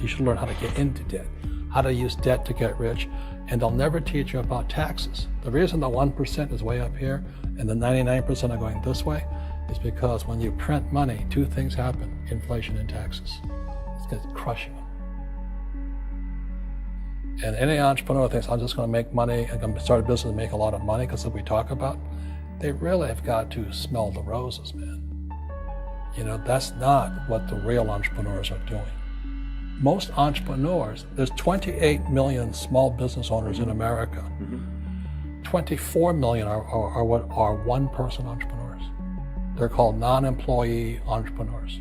You should learn how to get into debt, how to use debt to get rich, and they'll never teach you about taxes. The reason the 1% is way up here and the 99% are going this way is because when you print money, two things happen: inflation and taxes. It's going to crush you. And any entrepreneur thinks, I'm just going to make money, I'm going to start a business and make a lot of money because of what we talk about. They really have got to smell the roses, man. You know, that's not what the real entrepreneurs are doing. Most entrepreneurs, there's 28 million small business owners in America. 24 million are what are one-person entrepreneurs. They're called non-employee entrepreneurs.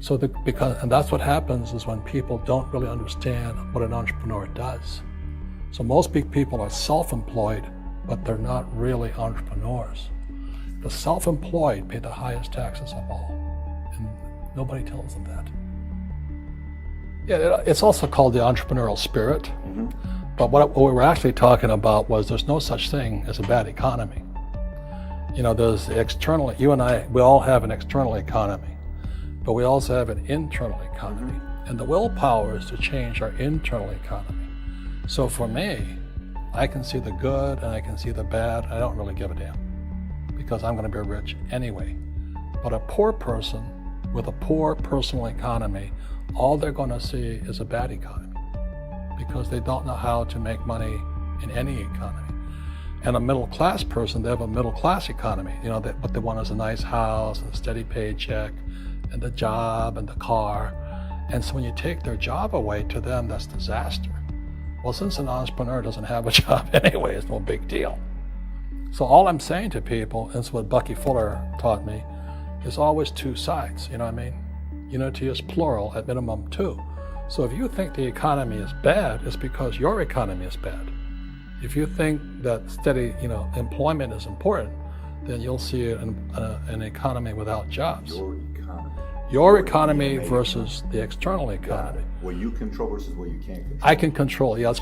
So and that's what happens is when people don't really understand what an entrepreneur does. So most big people are self-employed, but they're not really entrepreneurs. The self-employed pay the highest taxes of all, and nobody tells them that. Yeah, it's also called the entrepreneurial spirit, but what we were actually talking about was there's no such thing as a bad economy. You know, there's external, you and I, we all have an external economy, but we also have an internal economy, and the willpower is to change our internal economy. So for me, I can see the good and I can see the bad. I don't really give a damn because I'm going to be rich anyway. But a poor person with a poor personal economy, all they're going to see is a bad economy because they don't know how to make money in any economy. And a middle class person, they have a middle class economy. You know, what they want is a nice house and a steady paycheck and the job and the car. And so when you take their job away, to them, that's disaster. Well, since an entrepreneur doesn't have a job anyway, it's no big deal. So all I'm saying to people, and it's what Bucky Fuller taught me, is always two sides, you know what I mean? Unity is plural, at minimum two. So if you think the economy is bad, it's because your economy is bad. If you think that steady, employment is important, then you'll see an economy without jobs. Your economy versus the external economy. What you control versus what you can't control. I can control. Yeah, it's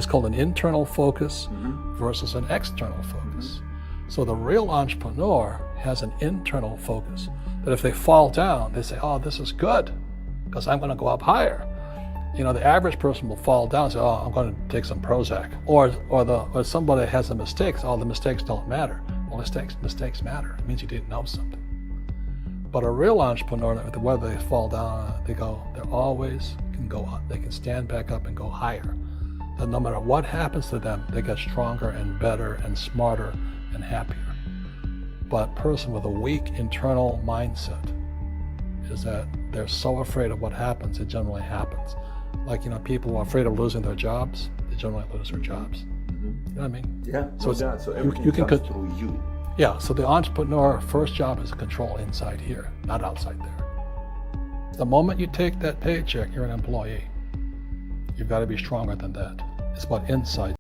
called an internal focus versus an external focus. So the real entrepreneur has an internal focus. That if they fall down, they say, "Oh, this is good, because I'm going to go up higher." You know, the average person will fall down and say, "Oh, I'm going to take some Prozac," or somebody has a mistake. Oh, the mistakes don't matter. Well, mistakes matter. It means you didn't know something. But a real entrepreneur, whether they fall down, they always can go up. They can stand back up and go higher. And no matter what happens to them, they get stronger and better and smarter and happier. But a person with a weak internal mindset is that they're so afraid of what happens, it generally happens. Like, people who are afraid of losing their jobs, they generally lose their jobs. You know what I mean? Yeah, so everything you can comes through you. Yeah, so the entrepreneur first job is to control inside here, not outside there. The moment you take that paycheck, you're an employee. You've got to be stronger than that. It's about inside.